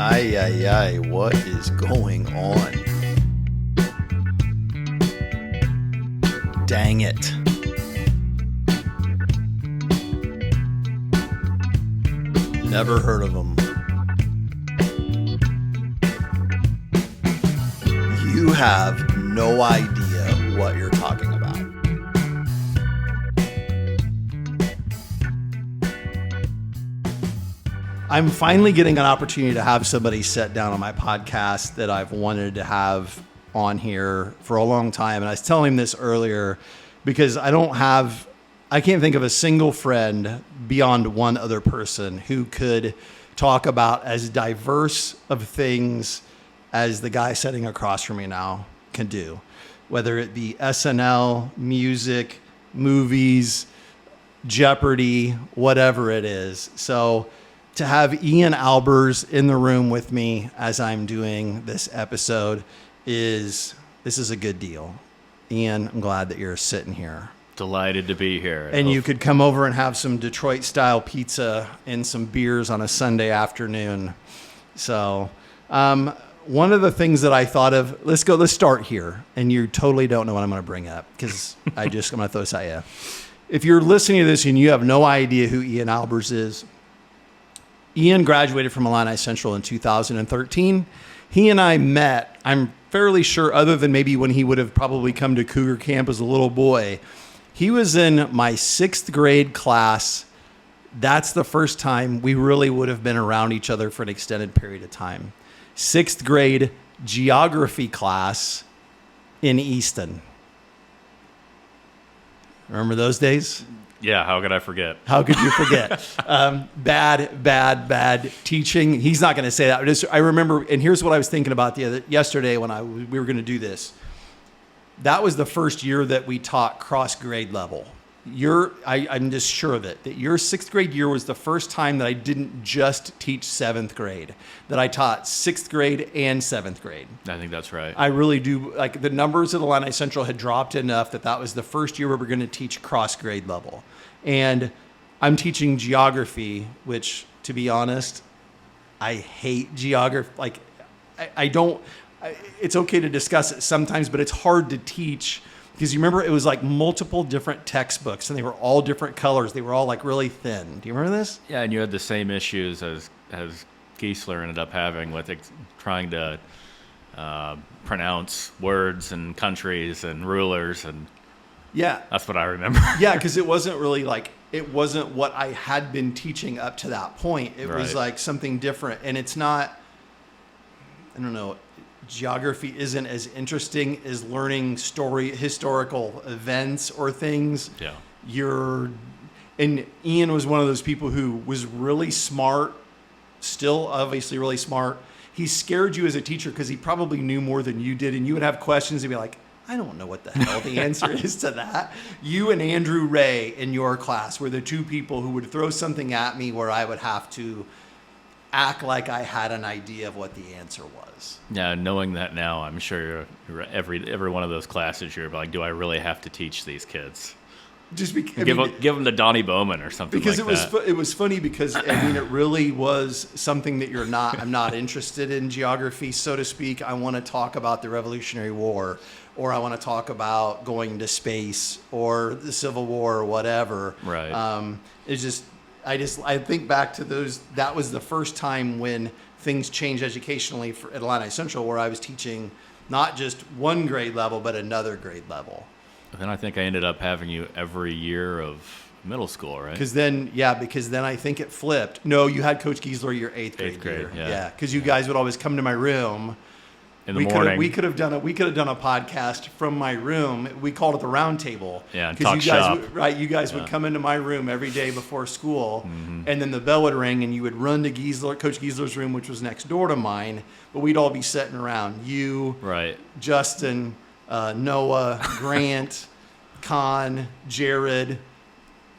Ay, ay, ay, what is going on? Dang it. Never heard of them. You have no idea what you're talking about. I'm finally getting an opportunity to have somebody sit down on my podcast that I've wanted to have on here for a long time. And I was telling him this earlier because I can't think of a single friend beyond one other person who could talk about as diverse of things as the guy sitting across from me now can do, whether it be SNL, music, movies, Jeopardy, whatever it is. So to have Ean Albers in the room with me as I'm doing this episode is a good deal. Ian, I'm glad that you're sitting here. Delighted to be here. And you could come over and have some Detroit-style pizza and some beers on a Sunday afternoon. So one of the things that I thought of, let's start here. And you totally don't know what I'm going to bring up because I'm going to throw this at you. If you're listening to this and you have no idea who Ean Albers is, Ian graduated from Illini Central in 2013. He and I met, I'm fairly sure, other than maybe when he would have probably come to Cougar Camp as a little boy. He was in my 6th grade class. That's the first time we really would have been around each other for an extended period of time. 6th grade geography class in Easton. Remember those days? Yeah, how could I forget? How could you forget? Bad teaching. He's not going to say that. I remember, and here's what I was thinking about yesterday when we were going to do this. That was the first year that we taught cross grade level. I'm just sure of it, that your 6th grade year was the first time that I didn't just teach 7th grade, that I taught 6th grade and 7th grade. I think that's right. I really do. Like, the numbers at Illini Central had dropped enough that was the first year we were going to teach cross grade level. And I'm teaching geography, which, to be honest, I hate geography. Like, it's okay to discuss it sometimes, but it's hard to teach. Because you remember, it was like multiple different textbooks, and they were all different colors. They were all like really thin. Do you remember this? Yeah, and you had the same issues as Geisler ended up having with trying to pronounce words and countries and rulers, and yeah, that's what I remember. Yeah, because it wasn't really it wasn't what I had been teaching up to that point. It was like something different, and it's not. I don't know. Geography isn't as interesting as learning historical events or things. Yeah. And Ian was one of those people who was really smart, still obviously really smart. He scared you as a teacher because he probably knew more than you did, and you would have questions and be like, I don't know what the hell the answer is to that. You and Andrew Ray in your class were the two people who would throw something at me where I would have to act like I had an idea of what the answer was. Yeah, knowing that now, I'm sure every one of those classes you're like, do I really have to teach these kids? Just give them the Donnie Bowman or something because like that. It was funny because it really was something that I'm not interested in geography, so to speak. I want to talk about the Revolutionary War, or I want to talk about going to space or the Civil War or whatever. Right. It's just I think back to those. That was the first time when things changed educationally at Illini Central, where I was teaching not just one grade level, but another grade level. Then I think I ended up having you every year of middle school, right? Because then I think it flipped. No, you had Coach Geisler your 8th grade year. Yeah. Because you guys would always come to my room. In the morning. We could have done a podcast from my room. We called it the round table. Yeah, and talk shop. You guys would come into my room every day before school, and then the bell would ring, and you would run to Coach Geisler's room, which was next door to mine. But we'd all be sitting around. You, right, Justin, Noah, Grant, Con, Jared,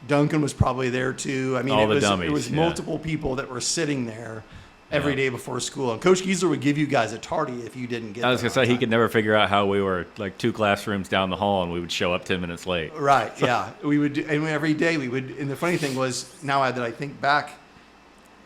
Duncan was probably there too. I mean, it was multiple people that were sitting there every day before school. And Coach Geisler would give you guys a tardy if you didn't get there. I was going to say, he could never figure out how we were like 2 classrooms down the hall and we would show up 10 minutes late. Right, yeah. We would, and every day we would, and the funny thing was, now that I think back,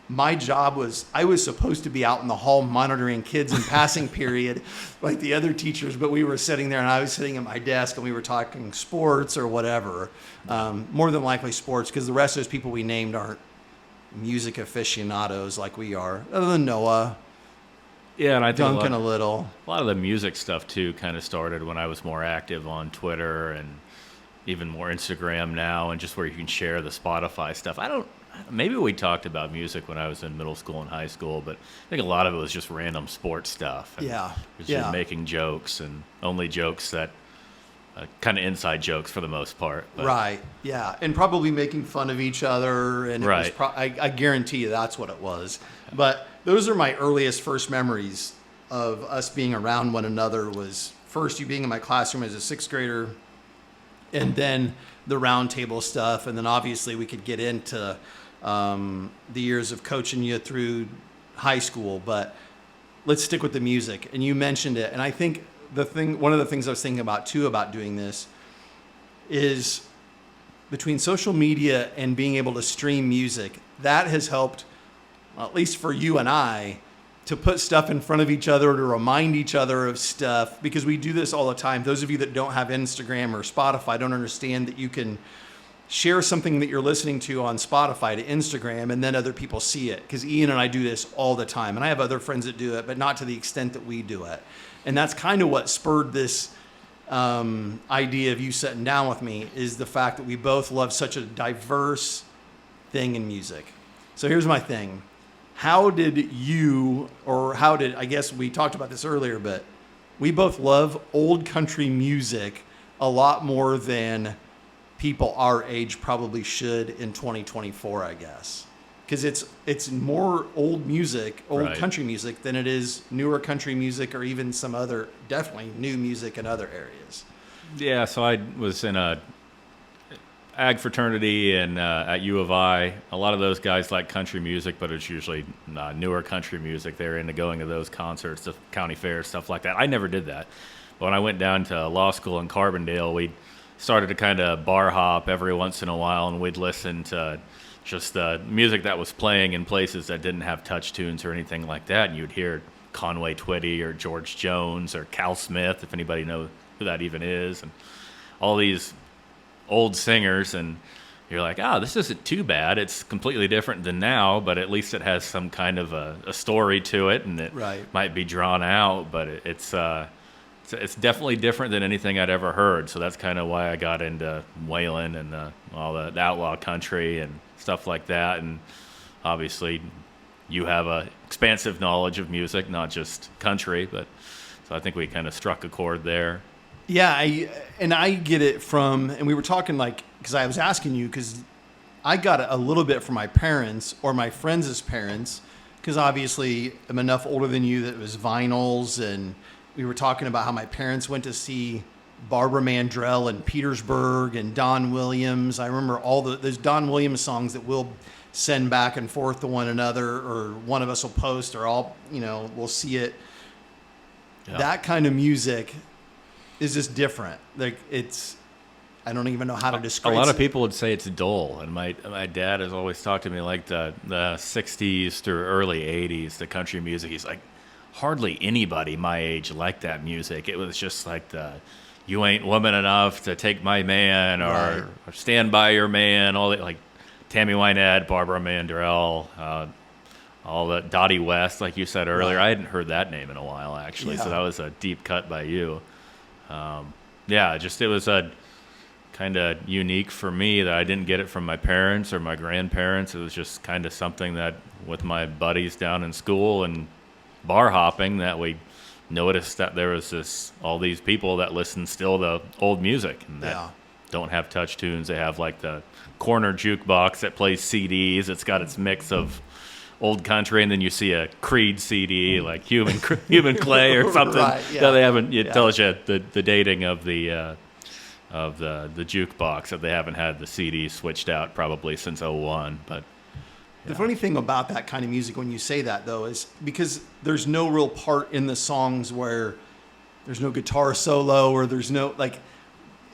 my job was, I was supposed to be out in the hall monitoring kids in passing period like the other teachers, but we were sitting there and I was sitting at my desk and we were talking sports or whatever. More than likely sports, because the rest of those people we named aren't music aficionados like we are, other than Noah. Yeah, and I think Duncan a little. A lot of the music stuff too kind of started when I was more active on Twitter and even more Instagram now, and just where you can share the Spotify stuff. Maybe we talked about music when I was in middle school and high school, but I think a lot of it was just random sports stuff. And just making jokes, and only jokes that kind of inside jokes for the most part. But. Right. Yeah, and probably making fun of each other, and right. It was I guarantee you that's what it was. But those are my earliest first memories of us being around one another. Was first you being in my classroom as a sixth grader, and then the round table stuff, and then obviously we could get into the years of coaching you through high school. But let's stick with the music. And you mentioned it, and I think one of the things I was thinking about too about doing this is between social media and being able to stream music, that has helped, at least for you and I, to put stuff in front of each other, to remind each other of stuff, because we do this all the time. Those of you that don't have Instagram or Spotify don't understand that you can share something that you're listening to on Spotify to Instagram, and then other people see it. Because Ian and I do this all the time, and I have other friends that do it, but not to the extent that we do it. And that's kind of what spurred this idea of you sitting down with me, is the fact that we both love such a diverse thing in music. So here's my thing. I guess we talked about this earlier, but we both love old country music a lot more than people our age probably should in 2024, I guess. Because it's more old music, right. country music, than it is newer country music or even some other, definitely new music in other areas. Yeah, so I was in a ag fraternity and at U of I. A lot of those guys like country music, but it's usually newer country music. They're into going to those concerts, the county fairs, stuff like that. I never did that. But when I went down to law school in Carbondale, we started to kind of bar hop every once in a while, and we'd listen to just the music that was playing in places that didn't have touch tunes or anything like that. And you'd hear Conway Twitty or George Jones or Cal Smith, if anybody knows who that even is, and all these old singers, and you're like, this isn't too bad. It's completely different than now, but at least it has some kind of a story to it, and it right. might be drawn out, but it's definitely different than anything I'd ever heard. So that's kind of why I got into Waylon and all the outlaw country and stuff like that. And obviously you have a expansive knowledge of music, not just country, but so I think we kind of struck a chord there. Yeah, I get it from, and we were talking because I was asking you, because I got it a little bit from my parents or my friends' parents, because obviously I'm enough older than you that it was vinyls, and we were talking about how my parents went to see Barbara Mandrell in Petersburg and Don Williams. I remember all those Don Williams songs that we'll send back and forth to one another, or one of us will post, or we'll see it. Yeah. That kind of music is just different. I don't even know how to describe it. A lot of people would say it's dull, and my dad has always talked to me like the 60s through early 80s, the country music. He's like, hardly anybody my age liked that music. It was just like you ain't woman enough to take my man, or stand by your man, all that, like Tammy Wynette, Barbara Mandrell, all the Dottie West, like you said earlier. Right. I hadn't heard that name in a while, actually, so that was a deep cut by you. It was a kind of unique for me that I didn't get it from my parents or my grandparents. It was just kind of something that with my buddies down in school and bar hopping that we noticed that there was all these people that listen still to old music and that don't have touch tunes. They have like the corner jukebox that plays CDs. It's got its mix of old country, and then you see a Creed CD like Human Clay or something. Right, yeah. That they haven't. It tells you the dating of the jukebox, that they haven't had the CD switched out probably since 2001. But the funny thing about that kind of music, when you say that though, is because there's no real part in the songs where there's no guitar solo, or there's no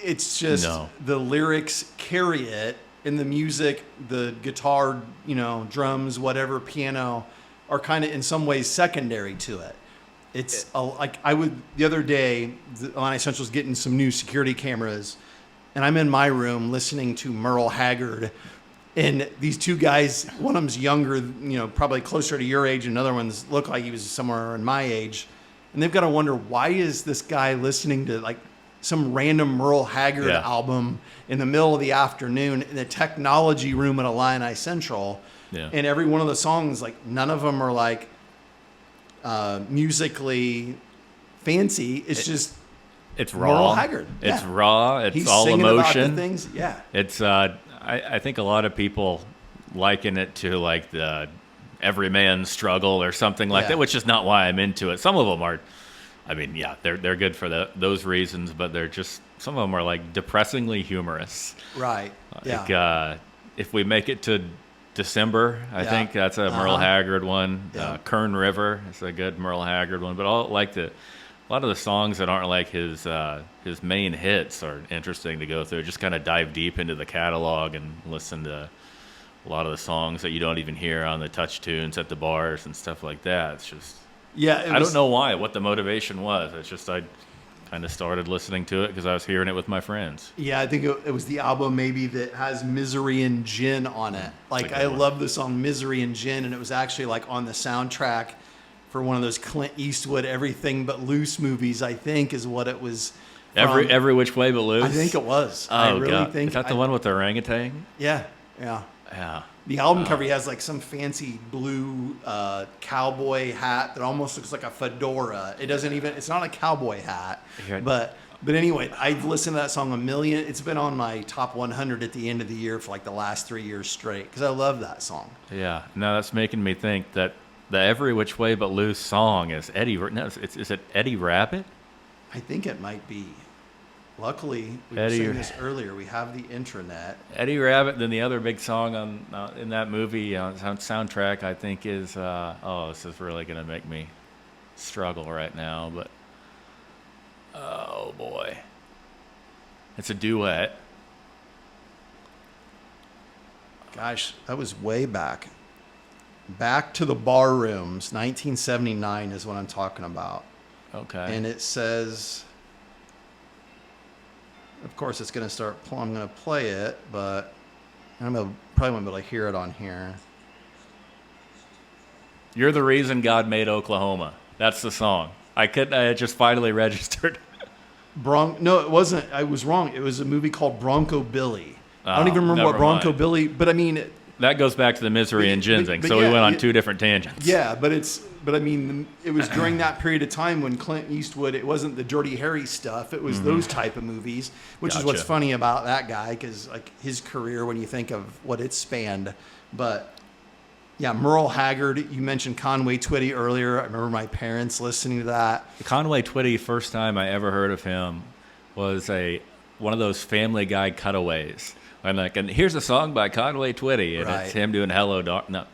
it's just the lyrics carry it, and the music, the guitar, drums, whatever, piano, are kind of in some ways secondary to it. It's the other day, Atlanta Central's getting some new security cameras, and I'm in my room listening to Merle Haggard, and these two guys, one of them's younger, probably closer to your age, and another one's looked like he was somewhere in my age, and they've got to wonder, why is this guy listening to like some random Merle Haggard album in the middle of the afternoon in the technology room at Illini Central? Yeah. And every one of the songs, like none of them are like musically fancy. It's raw. Merle Haggard. It's raw. It's He's all singing emotion. about the things. Yeah. It's I think a lot of people liken it to like the everyman struggle or something like that, which is not why I'm into it. Some of them are, they're good for those reasons, but they're just, some of them are like depressingly humorous. Right. Like, if we make it to December, I think that's a Merle Haggard one. Yeah. Kern River is a good Merle Haggard one, but a lot of the songs that aren't like his main hits are interesting to go through. Just kind of dive deep into the catalog and listen to a lot of the songs that you don't even hear on the touch tunes at the bars and stuff like that. It's just, I don't know what the motivation was. It's just I kind of started listening to it because I was hearing it with my friends. Yeah, I think it was the album maybe that has Misery and Gin on it. Like, I love the song Misery and Gin, and it was actually like on the soundtrack for one of those Clint Eastwood Everything But Loose movies, I think is what it was. Every Which Way But Loose? I think it was. Oh, I really God. think Is that the one with the orangutan? Yeah. Yeah. The album cover, he has like some fancy blue cowboy hat that almost looks like a fedora. It's not a cowboy hat. But anyway, I've listened to that song a million. It's been on my top 100 at the end of the year for like the last 3 years straight because I love that song. Yeah. No, that's making me think that the Every Which Way But Loose song is Eddie. No, is it Eddie Rabbit? I think it might be. Luckily, we were saying this earlier. We have the intranet. Eddie Rabbit. Then the other big song in that movie soundtrack, I think, is this is really gonna make me struggle right now. But oh boy, it's a duet. Gosh, that was way back. Back to the Bar Rooms, 1979 is what I'm talking about. Okay. And it says. Of course, it's going to start. I'm going to play it, but probably won't be able to hear it on here. You're the Reason God Made Oklahoma. That's the song. I just finally registered. No, it wasn't. I was wrong. It was a movie called Bronco Billy. I don't even remember what Bronco Billy, but I mean. That goes back to the Misery and Gin thing, so we went on two different tangents. Yeah, but I mean, it was during that period of time when Clint Eastwood, it wasn't the Dirty Harry stuff, it was those type of movies, which is what's funny about that guy, because like his career, when you think of what it spanned. But yeah, Merle Haggard, you mentioned Conway Twitty earlier. I remember my parents listening to that. Conway Twitty, first time I ever heard of him was one of those Family Guy cutaways. I'm like, and here's a song by Conway Twitty, and it's him doing Hello, No,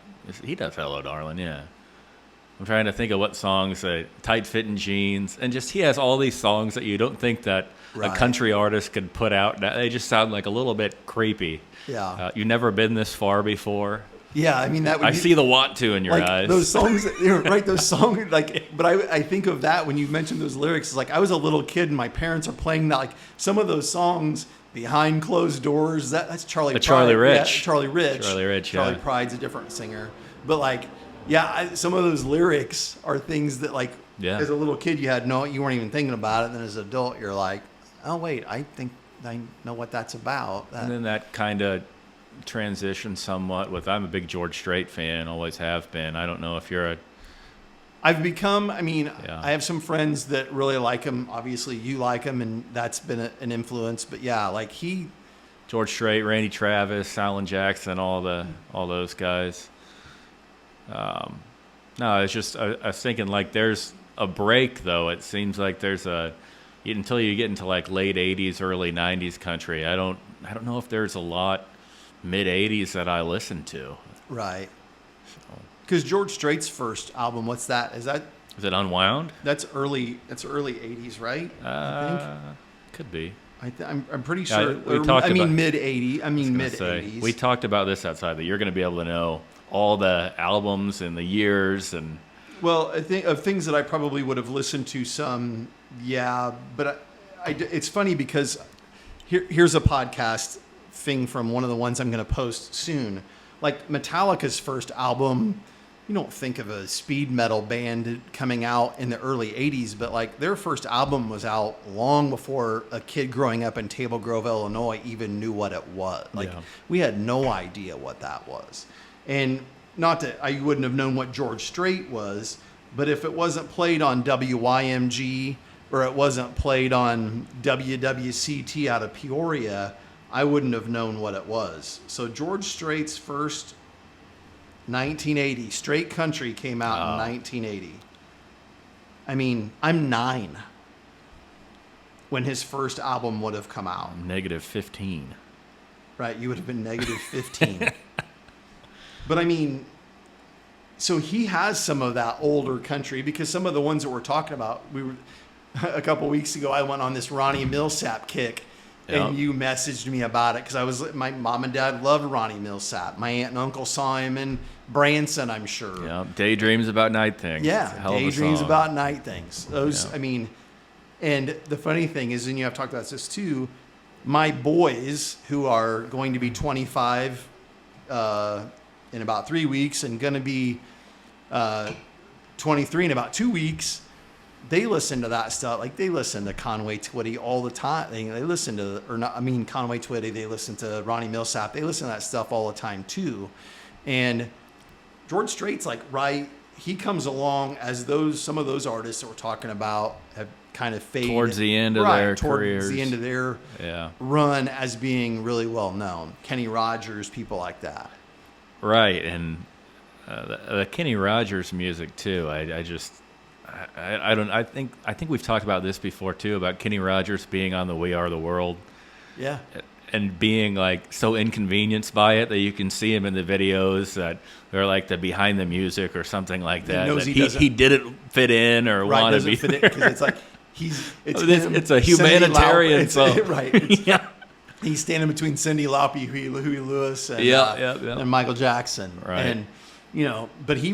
he does Hello, Darling, yeah. I'm trying to think of what songs, Tight Fitting Jeans, and just he has all these songs that you don't think that a country artist could put out. They just sound like a little bit creepy. Yeah. You've never been this far before. Yeah, I mean that would I see the want to in your eyes. Those songs, right? Those songs, like. But I think of that when you mentioned those lyrics. It's like I was a little kid and my parents are playing that. Like some of those songs behind closed doors. That's Charlie. Charlie Rich. Yeah, Charlie Rich. Charlie Rich. Charlie Pride's a different singer, but like, some of those lyrics are things that like, as a little kid you weren't even thinking about it. And then as an adult you're like, oh wait, I think I know what that's about. And then that kind of transition somewhat with, I'm a big George Strait fan, always have been. I don't know if you're I've become, I have some friends that really like him. Obviously you like him and that's been an influence, but George Strait, Randy Travis, Alan Jackson, all those guys. No, it's just, I was thinking like there's a break though. It seems like there's until you get into like late 80s, early 90s country. I don't know if there's a lot mid 80s that I listen to. Right. Because George Strait's first album, what's that? Is it Unwound? That's early 80s, right? I think. Could be. I'm pretty sure. We talked I mean, about mid 80s. I mean, mid say, 80s. we talked about this outside, that you're going to be able to know all the albums and the years and. Well, I think of things that I probably would have listened to some, yeah. But it's funny because here's a podcast thing from one of the ones I'm going to post soon. Like Metallica's first album, you don't think of a speed metal band coming out in the early 80s, but like their first album was out long before a kid growing up in Table Grove, Illinois even knew what it was. Like we had no idea what that was. And not that I wouldn't have known what George Strait was, but if it wasn't played on WYMG or it wasn't played on WWCT out of Peoria, I wouldn't have known what it was. So George Strait's first 1980 Straight Country came out in 1980. I mean, I'm 9 when his first album would have come out. -15. Right, you would have been -15. But I mean, so he has some of that older country, because some of the ones that we're talking about, a couple weeks ago, I went on this Ronnie Millsap kick, and you messaged me about it because my mom and dad loved Ronnie Millsap. My aunt and uncle saw him in Branson, I'm sure. Yeah, Daydreams About Night Things. Yeah, Daydreams About About Night Things. Those, I mean, and the funny thing is, and I've talked about this too, my boys who are going to be 25 in about 3 weeks and going to be 23 in about 2 weeks, they listen to that stuff. Like they listen to Conway Twitty all the time. They listen to, Conway Twitty, they listen to Ronnie Millsap. They listen to that stuff all the time too. And George Strait's like, right, he comes along as some of those artists that we're talking about have kind of faded. Towards the end of their careers. Towards the end of their run as being really well known. Kenny Rogers, people like that. Right, and the Kenny Rogers music too. I think we've talked about this before too, about Kenny Rogers being on the We Are the World. Yeah. And being like so inconvenienced by it that you can see him in the videos that they're like the behind the music or something like that. He didn't fit in or want to be fit in because it's like it's a humanitarian song. Right. He's standing between Cindy Lauper, Huey Lewis, and, and Michael Jackson. Right. And, but he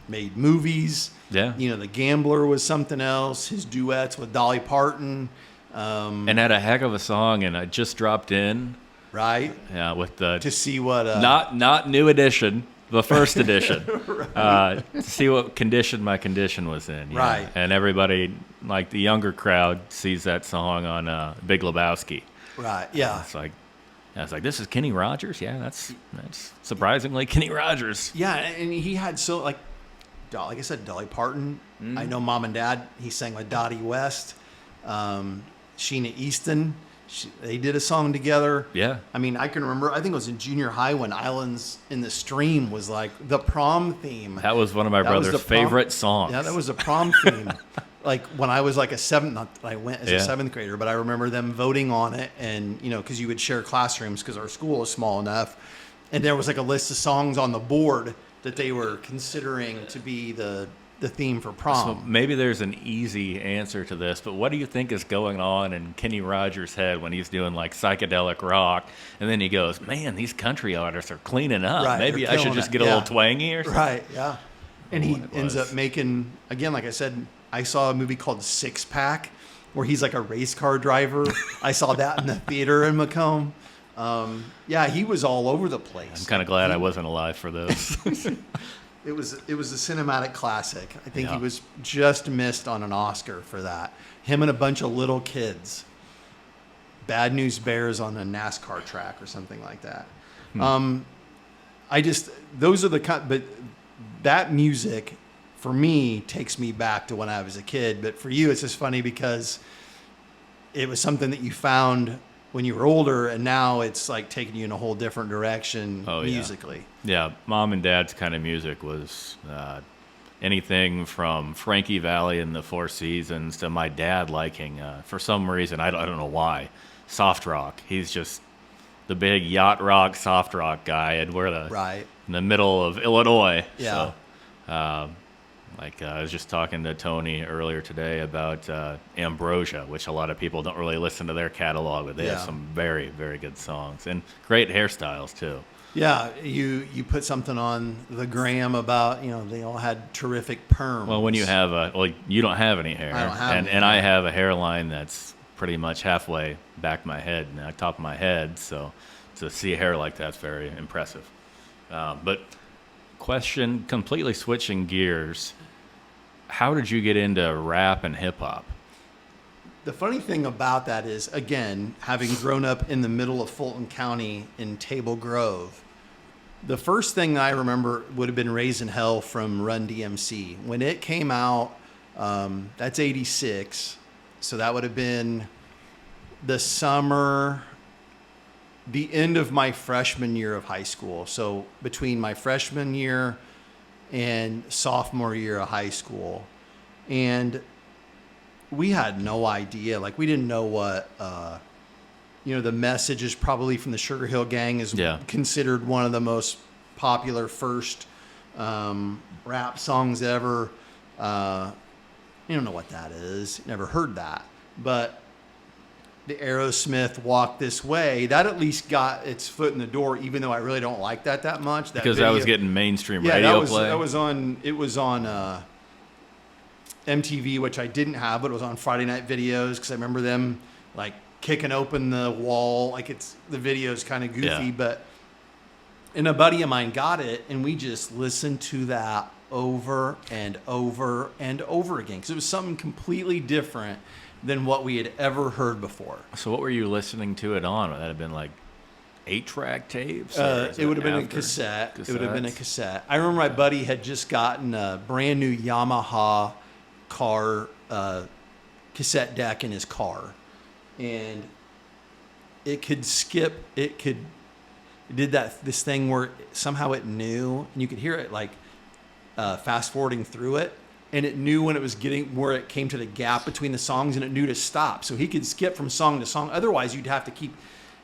made movies. Yeah. The Gambler was something else. His duets with Dolly Parton. And had a heck of a song, and I just dropped in. Right. Yeah, to see what not new edition, the first edition. To see what condition my condition was in. Right. And everybody, like the younger crowd, sees that song on Big Lebowski. Right. Yeah. It's like, this is Kenny Rogers. Yeah, that's surprisingly Kenny Rogers. Yeah, and he had like I said, Dolly Parton. I know Mom and Dad. He sang with Dottie West, Sheena Easton. They did a song together. Yeah. I mean, I can remember. I think it was in junior high when "Islands in the Stream" was like the prom theme. That was one of my brother's favorite songs. Yeah, that was a prom theme. Like when I was like a seventh grader, but I remember them voting on it, and because you would share classrooms because our school was small enough, and there was like a list of songs on the board that they were considering to be the theme for prom. So maybe there's an easy answer to this, but what do you think is going on in Kenny Rogers' head when he's doing like psychedelic rock, and then he goes, "Man, these country artists are cleaning up. Right, maybe I should just get a little twangy or something." Right. Yeah. And he ends up making, again, like I said, I saw a movie called Six Pack where he's like a race car driver. I saw that in the theater in Macomb. He was all over the place. I'm kind of glad I wasn't alive for those. It was a cinematic classic. I think he was just missed on an Oscar for that. Him and a bunch of little kids. Bad News Bears on a NASCAR track or something like that. But that music for me takes me back to when I was a kid. But for you, it's just funny because it was something that you found when you were older, and now it's like taking you in a whole different direction musically. Yeah, Mom and Dad's kind of music was anything from Frankie Valli and the Four Seasons to my dad liking, for some reason, I don't know why, soft rock. He's just the big yacht rock, soft rock guy, and we're in the middle of Illinois. Yeah. So, Like I was just talking to Tony earlier today about Ambrosia, which a lot of people don't really listen to their catalog, but they have some very, very good songs and great hairstyles too. Yeah, you put something on the gram about, they all had terrific perms. Well, when you have you don't have any hair. I don't have any and hair. I have a hairline that's pretty much halfway back my head, top of my head. So to see hair like that's very impressive. But question, completely switching gears, how did you get into rap and hip hop? The funny thing about that is, again, having grown up in the middle of Fulton County in Table Grove, the first thing I remember would have been Raising Hell from Run DMC. When it came out, that's 86. So that would have been the summer, the end of my freshman year of high school. So between my freshman year and sophomore year of high school. And we had no idea. Like, we didn't know what, the message is probably from the Sugar Hill Gang is considered one of the most popular first rap songs ever. You don't know what that is. Never heard that. But the Aerosmith Walk This Way, that at least got its foot in the door, even though I really don't like that much. Because that was getting mainstream radio play? It was on MTV, which I didn't have, but it was on Friday Night Videos, because I remember them like kicking open the wall. Like, the video's kind of goofy, and a buddy of mine got it, and we just listened to that over and over and over again, because it was something completely different than what we had ever heard before. So what were you listening to it on? Would that have been like 8-track tapes? It would have been a cassette. It would have been a cassette. I remember my buddy had just gotten a brand new Yamaha car cassette deck in his car, and it did this thing where somehow it knew, and you could hear it like fast forwarding through it, and it knew when it was getting where it came to the gap between the songs, and it knew to stop, so he could skip from song to song. Otherwise you'd have to keep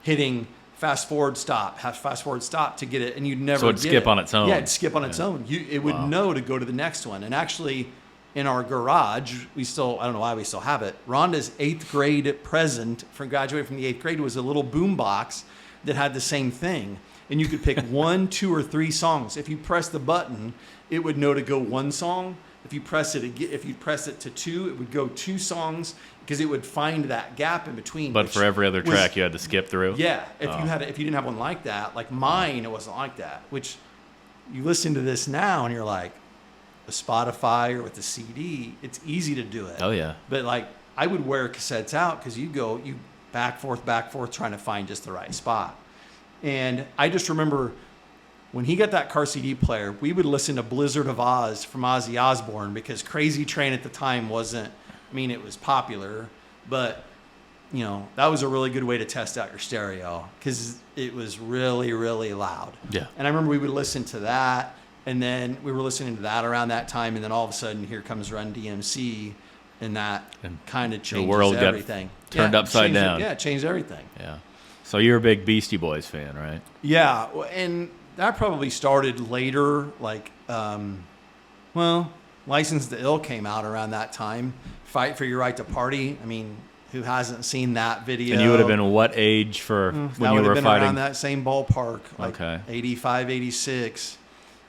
hitting fast forward stop to get it, and you'd never so it'd skip on its own. Yeah, it'd skip on its own. It would know to go to the next one. And actually, in our garage, I don't know why we still have it, Rhonda's 8th grade present from graduating from the 8th grade was a little boom box that had the same thing. And you could pick 1, 2, or 3 songs. If you press the button, it would know to go 1 song. If you press it to 2, it would go 2 songs, because it would find that gap in between. But for every other track, you had to skip through? Yeah. If you didn't have one like that, like mine, it wasn't like that. Which you listen to this now and you're like, a Spotify or with the CD, it's easy to do it. Oh, yeah. But like, I would wear cassettes out, because you back, forth, trying to find just the right spot. And I just remember when he got that car CD player, we would listen to Blizzard of Oz from Ozzy Osbourne, because Crazy Train at the time it was popular, but that was a really good way to test out your stereo, because it was really, really loud. Yeah. And I remember we would listen to that, and then we were listening to that around that time, and then all of a sudden here comes Run DMC, and that kind of changes the world everything. Got turned upside down. It changed everything. Yeah. So you're a big Beastie Boys fan, right? Yeah, and that probably started later, like, License to Ill came out around that time. Fight for Your Right to Party. I mean, who hasn't seen that video? And you would have been what age for when you were fighting? That would have been around that same ballpark, like okay. 85, 86.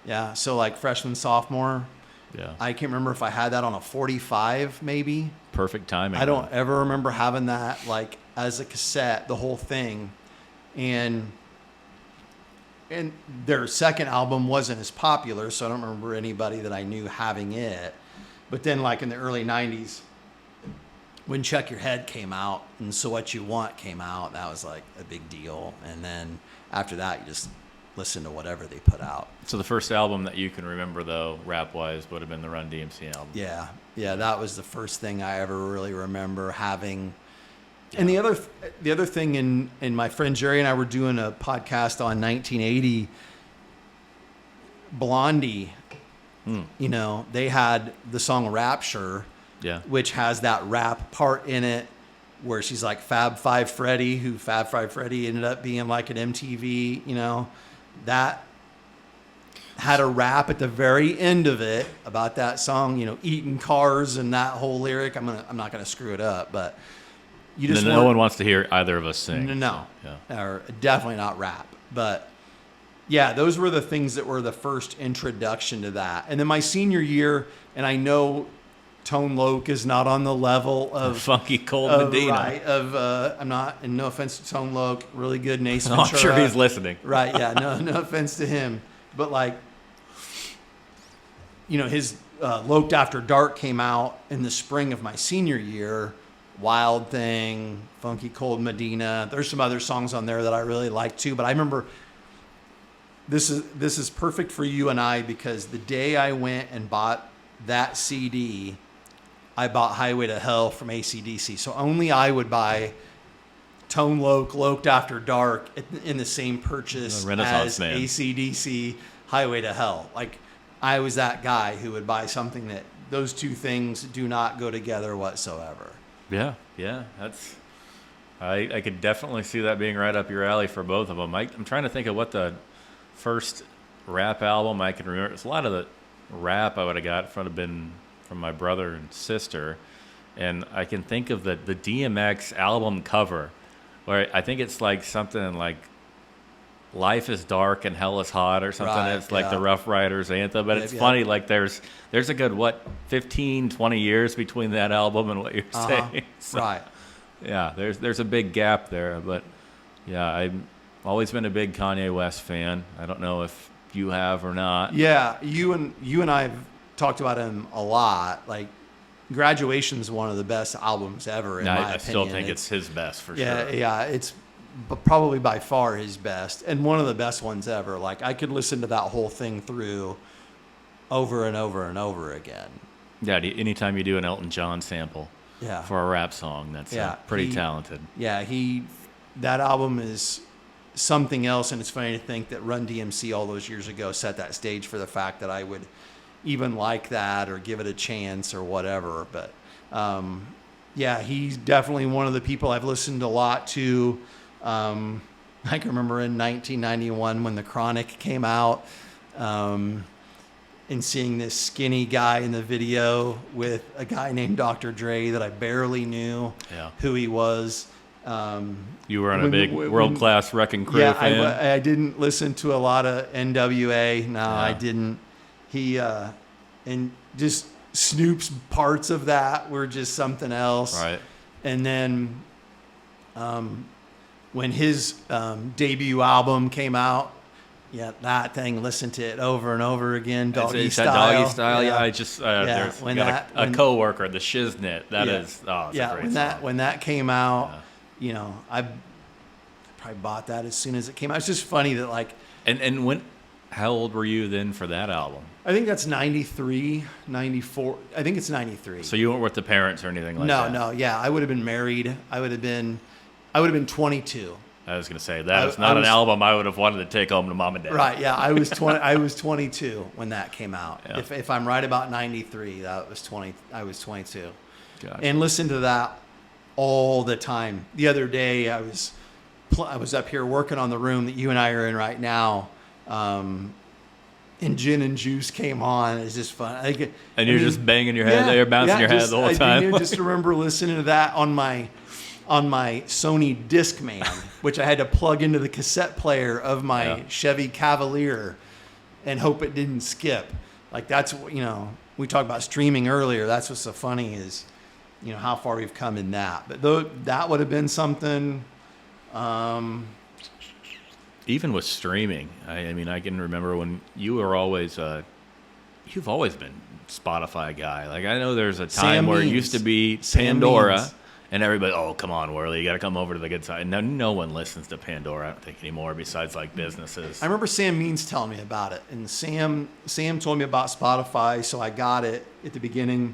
Yeah, so like freshman, sophomore. Yeah. I can't remember if I had that on a 45 maybe. Perfect timing. I don't ever remember having that like as a cassette, the whole thing. And their second album wasn't as popular, so I don't remember anybody that I knew having it. But then like in the early 90s, when Check Your Head came out and So What You Want came out, that was like a big deal. And then after that, you just listen to whatever they put out. So the first album that you can remember, though, rap-wise, would have been the Run DMC album. Yeah, that was the first thing I ever really remember having. Yeah. And the other thing, in my friend Jerry and I were doing a podcast on 1980, Blondie, they had the song Rapture, which has that rap part in it where she's like Fab Five Freddy, who Fab Five Freddy ended up being like an MTV, that had a rap at the very end of it about that song, eating cars and that whole lyric. I'm not gonna screw it up, but you just no one wants to hear either of us sing. No, so, yeah. or definitely not rap. But yeah, those were the things that were the first introduction to that. And then my senior year, and I know Tone Loc is not on the level of Funky Cold Medina. Right, I'm not, and no offense to Tone Loc, really good Nace I'm Ventura. sure he's listening. Right, yeah, no offense to him. But like, his Loped After Dark came out in the spring of my senior year. Wild Thing, Funky Cold Medina. There's some other songs on there that I really like too. But I remember this is perfect for you and I, because the day I went and bought that CD, I bought Highway to Hell from AC/DC. So only I would buy Tone Loc, Loped After Dark in the same purchase as man. AC/DC, Highway to Hell. Like, I was that guy who would buy something that those two things do not go together whatsoever. Yeah. I could definitely see that being right up your alley for both of them. I'm trying to think of what the first rap album I can remember. It's a lot of the rap I would have got would have been from my brother and sister, and I can think of the DMX album cover, where I think it's like something like "Life is Dark and Hell is Hot" or something. Right, it's like the Rough Riders anthem, but it's Yeah. funny. Like there's a good 15, 20 years between that album and what you're saying. So, Right. yeah, there's a big gap there, but yeah, I've always been a big Kanye West fan. I don't know if you have or not. Yeah, you and I have talked about him a lot. Like, Graduation's one of the best albums ever in my opinion. I still think it's his best for sure. Yeah, it's probably by far his best, and one of the best ones ever. Like, I could listen to that whole thing through over and over and over again. Yeah, anytime you do an Elton John sample Yeah. for a rap song, that's pretty talented. Yeah, that album is something else, and it's funny to think that Run DMC all those years ago set that stage for the fact that I would even like that or give it a chance or whatever. But yeah, he's definitely one of the people I've listened a lot to. I can remember in 1991 when The Chronic came out, and seeing this skinny guy in the video with a guy named Dr. Dre that I barely knew who he was. You were on a big world-class Wrecking Crew fan? I didn't listen to a lot of NWA. No, I didn't. He and just Snoop's parts of that were just something else. Right. And then when his debut album came out, that thing, listened to it over and over again, Doggy Style. That Doggy Style, I just there's a coworker, the Shiznit. It's a great song. When that came out, I probably bought that as soon as it came out. It's just funny that like. And when, how old were you then for that album? I think that's 93, 94. I think it's 93. So you weren't with the parents or anything like that? No. Yeah, I would have been married. I would have been 22. I was going to say that was not an album I would have wanted to take home to mom and dad. Right. Yeah, I was 20. I was 22 when that came out. Yeah. If I'm right about 93, that was 20. I was 22. Gotcha. And listened to that all the time. The other day, I was up here working on the room that you and I are in right now. And Gin and Juice came on. It's just fun. And you're just banging your head there, bouncing your head the whole time. I just remember listening to that on my Sony Discman, which I had to plug into the cassette player of my Chevy Cavalier and hope it didn't skip. Like, that's, we talked about streaming earlier. That's what's so funny is, how far we've come in that. But that would have been something. Even with streaming, I mean, I can remember when you were always, you've always been Spotify guy. Like, I know there's a time where it used to be Pandora, and everybody, oh, come on, Wherley, you got to come over to the good side. And now no one listens to Pandora, I don't think, anymore, besides like businesses. I remember Sam Means telling me about it, and Sam told me about Spotify, so I got it at the beginning,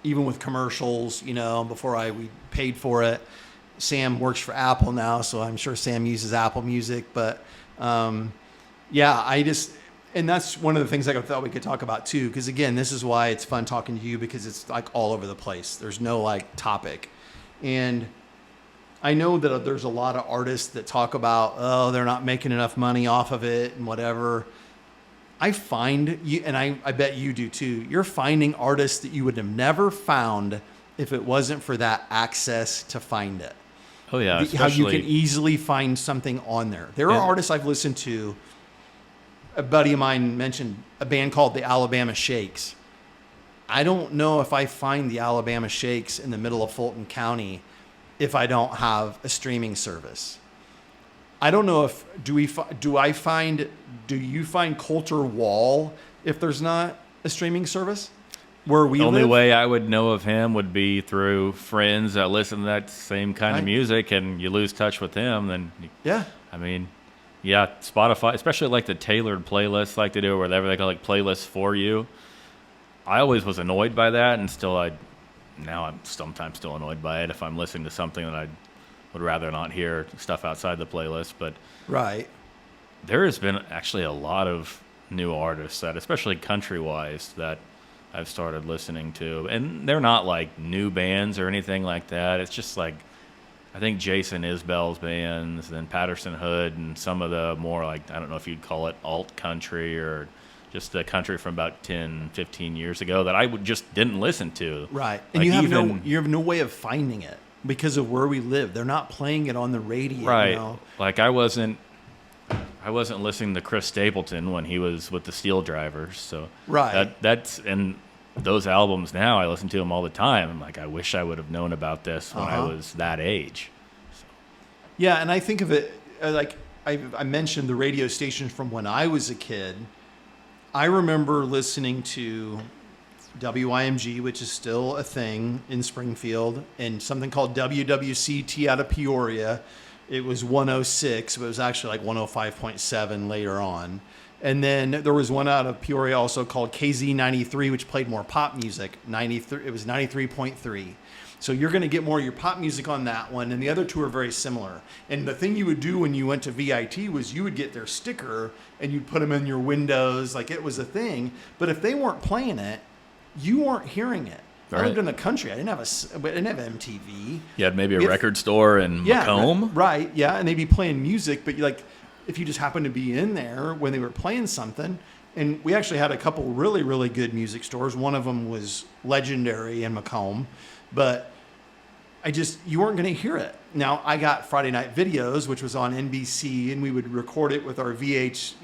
even with commercials, before we paid for it. Sam works for Apple now, so I'm sure Sam uses Apple Music. But and that's one of the things I thought we could talk about too, because again, this is why it's fun talking to you, because it's like all over the place. There's no like topic. And I know that there's a lot of artists that talk about, they're not making enough money off of it and whatever. I find you, and I bet you do too. You're finding artists that you would have never found if it wasn't for that access to find it. Oh yeah, How you can easily find something on there. There are artists I've listened to. A buddy of mine mentioned a band called the Alabama Shakes. I don't know if I find the Alabama Shakes in the middle of Fulton County if I don't have a streaming service. I don't know if do you find Coulter Wall if there's not a streaming service where we live? The only way I would know of him would be through friends that listen to that same kind of music, and you lose touch with them. Then I mean, yeah, Spotify, especially like the tailored playlists like they do, or whatever they call like playlists for you. I always was annoyed by that, and now I'm sometimes still annoyed by it if I'm listening to something that I would rather not hear stuff outside the playlist. But there has been actually a lot of new artists that, especially country-wise, that I've started listening to. And they're not like new bands or anything like that. It's just like, I think Jason Isbell's bands, then Patterson Hood, and some of the more like, I don't know if you'd call it alt country or just the country from about 10, 15 years ago that I just didn't listen to. Right. And like you have no way of finding it because of where we live. They're not playing it on the radio. Right. You know? Like I wasn't listening to Chris Stapleton when he was with the Steel Drivers. So that's and those albums now, I listen to them all the time. I'm like, I wish I would have known about this when I was that age. So. Yeah, and I think of it like I mentioned the radio station from when I was a kid. I remember listening to WIMG, which is still a thing in Springfield, and something called WWCT out of Peoria. It was 106, but it was actually like 105.7 later on. And then there was one out of Peoria also called KZ93, which played more pop music. It was 93.3. So you're going to get more of your pop music on that one, and the other two are very similar. And the thing you would do when you went to VIT was you would get their sticker, and you'd put them in your windows like it was a thing. But if they weren't playing it, you weren't hearing it. I lived in the country. I didn't have MTV. You had maybe a record store in Macomb? Right, yeah, and they'd be playing music, but like if you just happened to be in there when they were playing something. And we actually had a couple really, really good music stores. One of them was legendary in Macomb. But you weren't going to hear it. Now, I got Friday Night Videos, which was on NBC, and we would record it with our VHS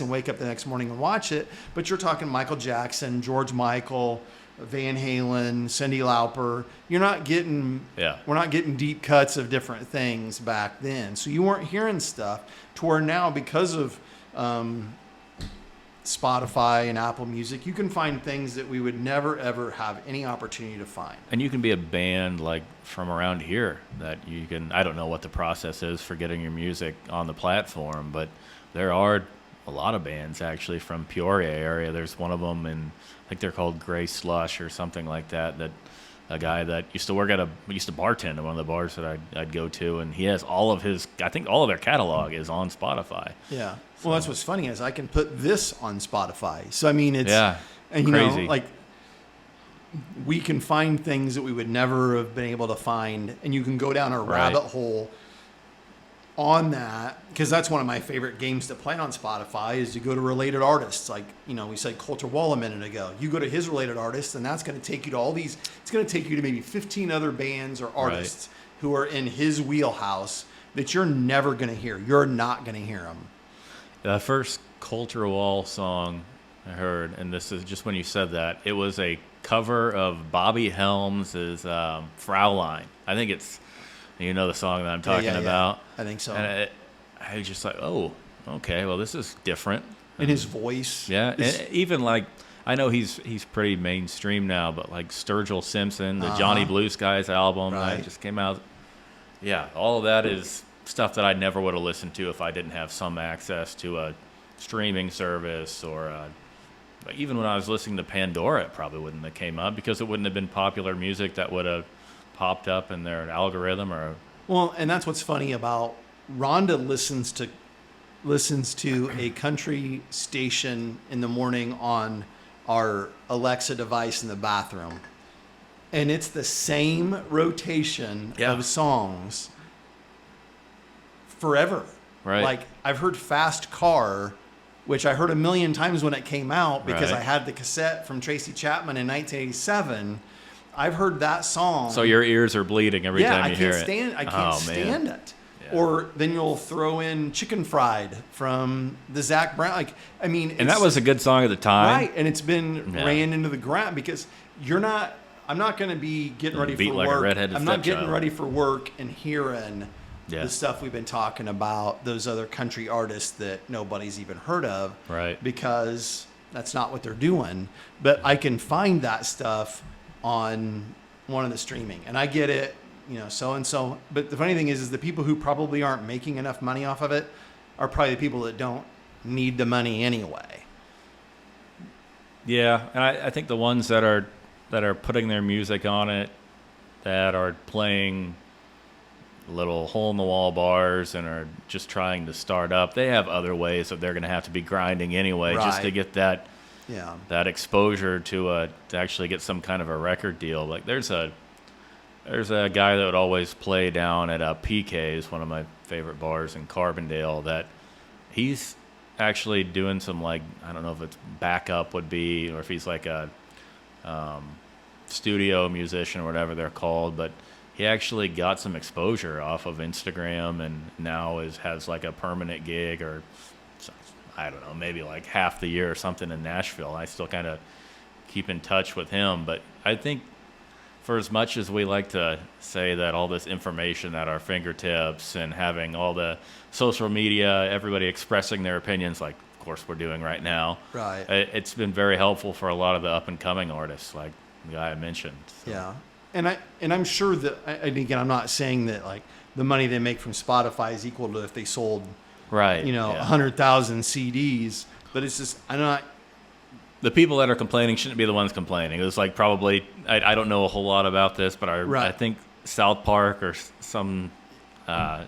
and wake up the next morning and watch it. But you're talking Michael Jackson, George Michael, Van Halen, Cyndi Lauper. We're not getting deep cuts of different things back then. So you weren't hearing stuff to where now, because of Spotify and Apple Music, you can find things that we would never ever have any opportunity to find. And you can be a band like from around here that you can, I don't know what the process is for getting your music on the platform, but there are a lot of bands actually from Peoria area. There's one of them, and I think they're called Gray Slush or something like that, that a guy that used to bartend at one of the bars that I'd go to, and he has all of their catalog is on Spotify. Yeah. Well, that's what's funny is I can put this on Spotify. So, I mean, it's, and crazy. Like we can find things that we would never have been able to find, and you can go down a rabbit hole on that, because that's one of my favorite games to play on Spotify is to go to related artists. Like, we said Coulter Wall a minute ago. You go to his related artists, and that's going to take you to it's going to take you to maybe 15 other bands or artists who are in his wheelhouse that you're never going to hear. You're not going to hear them. The first Coulter Wall song I heard, and this is just when you said that, it was a cover of Bobby Helms' Fraulein. I think it's, the song that I'm talking about. I think so. And I was just like, oh, okay, well, this is different. And his voice. Yeah, and even like, I know he's pretty mainstream now, but like Sturgill Simpson, the Johnny Blue Skies album that just came out. Yeah, all of that is stuff that I never would have listened to if I didn't have some access to a streaming service, or even when I was listening to Pandora, it probably wouldn't have came up because it wouldn't have been popular music that would have popped up in their algorithm. Well, and that's what's funny about Rhonda listens to a country station in the morning on our Alexa device in the bathroom, and it's the same rotation of songs forever. Right. Like, I've heard Fast Car which I heard a million times when it came out because Right. I had the cassette from Tracy Chapman in 1987. I've heard that song. So your ears are bleeding every time you hear it. I can't stand it. Yeah. Or then you'll throw in Chicken Fried from the Zach Brown. Like, I mean, And that was a good song at the time. right, and it's been ran into the ground because I'm not going to be getting ready Beat for like a work. redheaded I'm not getting stepchild. ready for work and hearing Yeah. the stuff we've been talking about, those other country artists that nobody's even heard of. Right. Because that's not what they're doing. But I can find that stuff on one of the streaming. And I get it, so and so. But the funny thing is the people who probably aren't making enough money off of it are probably the people that don't need the money anyway. Yeah, and I think the ones that are putting their music on it, that are playing little hole-in-the-wall bars and are just trying to start up, they have other ways that they're going to have to be grinding anyway just to Right. get that Yeah. that exposure to actually get some kind of a record deal. Like there's a guy that would always play down at PK's, one of my favorite bars in Carbondale, that he's actually doing some, like, I don't know if it's backup would be, or if he's like a studio musician or whatever they're called, but he actually got some exposure off of Instagram and now has like a permanent gig, or I don't know, maybe like half the year or something in Nashville. I still kind of keep in touch with him, but I think for as much as we like to say that all this information at our fingertips and having all the social media, everybody expressing their opinions, like of course we're doing right now, Right. it's been very helpful for a lot of the up and coming artists, like the guy I mentioned. So. Yeah. And I'm sure that, and again, I'm not saying that like the money they make from Spotify is equal to if they sold, Right. 100,000 CDs, but it's just, I'm not. The people that are complaining shouldn't be the ones complaining. It was like probably, I don't know a whole lot about this, but I think South Park or some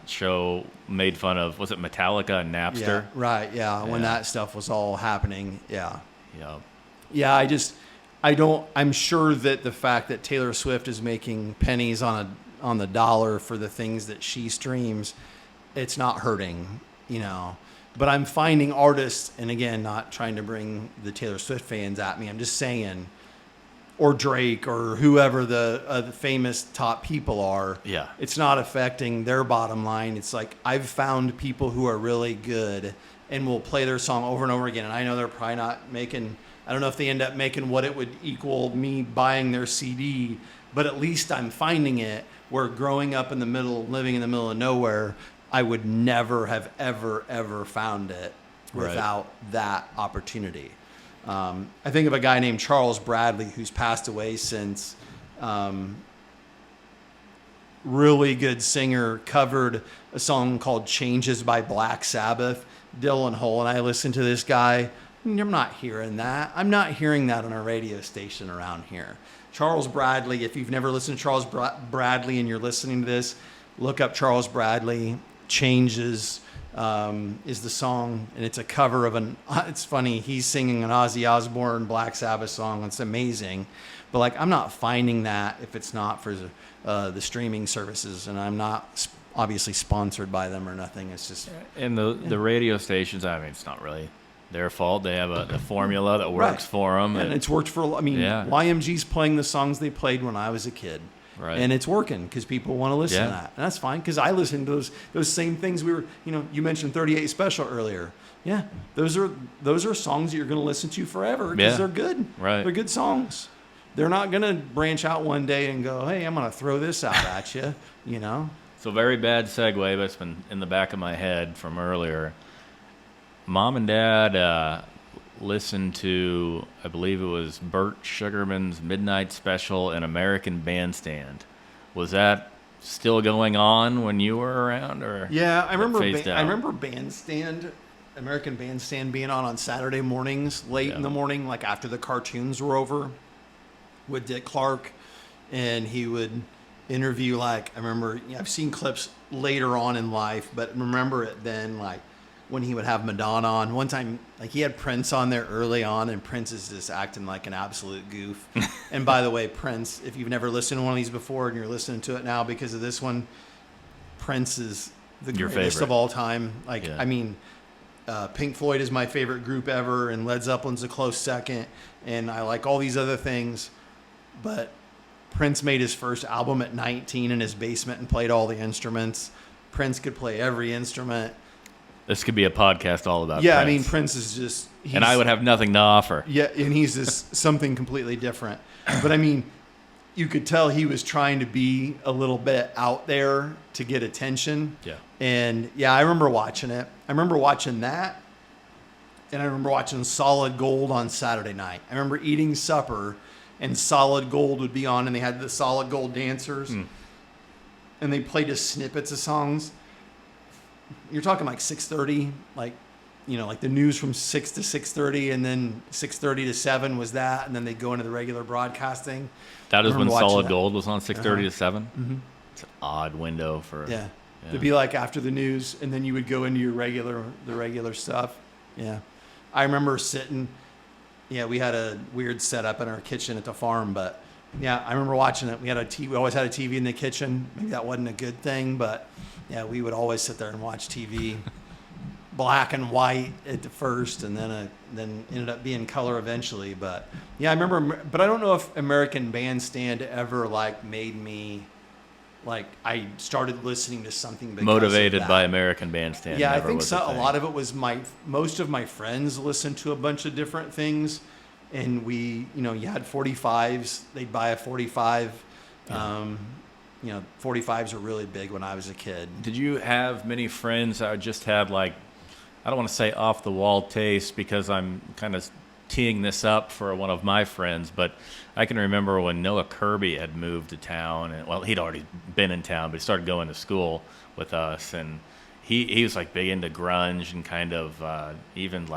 show made fun of, was it Metallica and Napster? Yeah, right. Yeah. When Yeah. that stuff was all happening. Yeah. Yeah. Yeah. I'm sure that the fact that Taylor Swift is making pennies on the dollar for the things that she streams, it's not hurting, but I'm finding artists, and again, not trying to bring the Taylor Swift fans at me. I'm just saying, or Drake or whoever the famous top people are. Yeah. It's not affecting their bottom line. It's like I've found people who are really good and will play their song over and over again. And I know they're probably not making, I don't know if they end up making what it would equal me buying their CD, but at least I'm finding it where growing up in the middle, living in the middle of nowhere, I would never have ever found it without that opportunity. I think of a guy named Charles Bradley who's passed away since. Really good singer, covered a song called Changes by Black Sabbath, Dylan Hole, and I listened to this guy. I'm not hearing that. I'm not hearing that on a radio station around here. Charles Bradley, if you've never listened to Charles Bradley and you're listening to this, look up Charles Bradley. Changes is the song, and it's a cover of it's funny, he's singing an Ozzy Osbourne Black Sabbath song. It's amazing, but like I'm not finding that if it's not for the streaming services, and I'm not obviously sponsored by them or nothing. It's just, And the radio stations, I mean, it's not really their fault. They have a formula that works for them, and it's worked for. YMG's playing the songs they played when I was a kid. Right. And it's working because people want to listen to that. And that's fine because I listen to those same things you mentioned 38 Special earlier. Yeah, those are songs that you're going to listen to forever because they're good. Right. They're good songs. They're not going to branch out one day and go, hey, I'm going to throw this out at you, So very bad segue, but it's been in the back of my head from earlier. Mom and Dad listened to, I believe it was Burt Sugarman's Midnight Special and American Bandstand. Was that still going on when you were around, or yeah, I remember. phased out? I remember American Bandstand being on Saturday mornings, late in the morning, like after the cartoons were over, with Dick Clark, and he would interview. Like I remember, I've seen clips later on in life, but remember it then, like when he would have Madonna on. One time, like he had Prince on there early on, and Prince is just acting like an absolute goof. And by the way, Prince, if you've never listened to one of these before and you're listening to it now because of this one, Prince is the Your greatest favorite of all time. Like, Yeah. I mean, Pink Floyd is my favorite group ever, and Led Zeppelin's a close second, and I like all these other things. But Prince made his first album at 19 in his basement and played all the instruments. Prince could play every instrument. This could be a podcast all about Yeah, Prince. I mean, Prince is just... And I would have nothing to offer. Yeah, and he's just something completely different. But I mean, you could tell he was trying to be a little bit out there to get attention. Yeah. And yeah, I remember watching it. I remember watching that. And I remember watching Solid Gold on Saturday night. I remember eating supper and Solid Gold would be on, and they had the Solid Gold dancers. And they played just snippets of songs. You're talking like 6:30, like the news from 6 to 6:30, and then 6:30 to 7 was that, and then they'd go into the regular broadcasting. That is when Solid that. Gold was on 6:30 to 7? Mm-hmm. It's an odd window for... Yeah. To be like after the news, and then you would go into your regular stuff. Yeah. I remember sitting, we had a weird setup in our kitchen at the farm, but yeah, I remember watching it. We always had a TV in the kitchen. Maybe that wasn't a good thing, but yeah, we would always sit there and watch TV. Black and white at the first, and then ended up being color eventually. But yeah, I remember. But I don't know if American Bandstand ever made me I started listening to something because motivated of that. by American Bandstand. Yeah, I never think was so. a A thing. lot of it was most of my friends listened to a bunch of different things, and we, you had 45s. They'd buy a 45. 45s were really big when I was a kid. Did you have many friends that just had I don't want to say off the wall taste because I'm kind of teeing this up for one of my friends, but I can remember when Noah Kirby had moved to town, and he'd already been in town, but he started going to school with us, and he was big into grunge and kind of even